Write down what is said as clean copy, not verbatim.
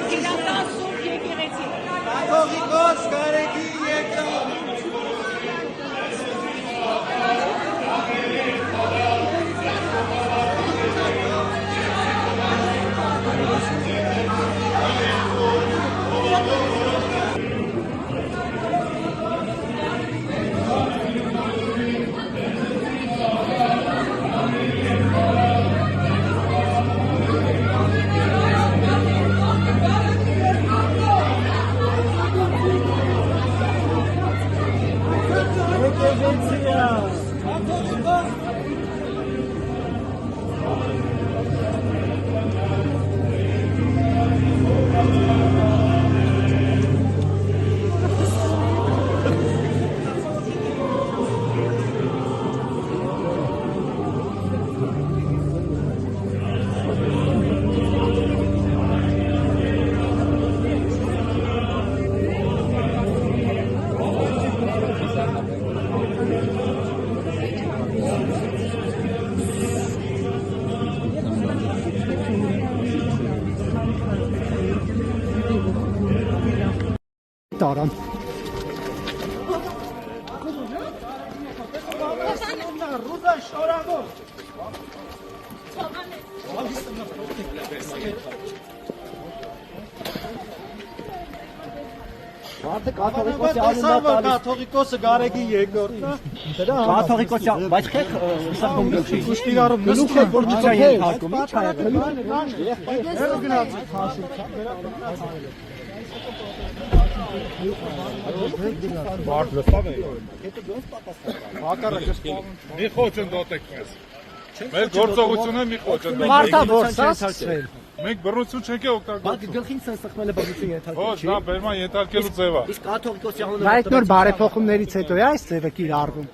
Ակիրատան սուրբ եկեղեցի։ Կաթողիկոս Գարեգի եկեղեցի։ Տարան Կաթողիկոսը Գարեգի երկրորդն է։ Կաթողիկոսը, բայց քեզ սակում գլխի։ Ուստիրարում գլուխ է որ Հարկում ի՞նչ Մի խոչն դոտեք մեզ։ Մեր գործողությունը մի խոչն դոտեք։ Մարտավոր սասցրել։ Մենք բռնություն չենք օգտագործում։ Բայց գլխին սխմելը բռնություն ենթարկել Ոչ, դա բերման ենթարկելու ձև է։ Իսկ կաթողիկոսի անունը Այդ նոր բարեփոխումներից հետո է այս ձևը կիրառվում։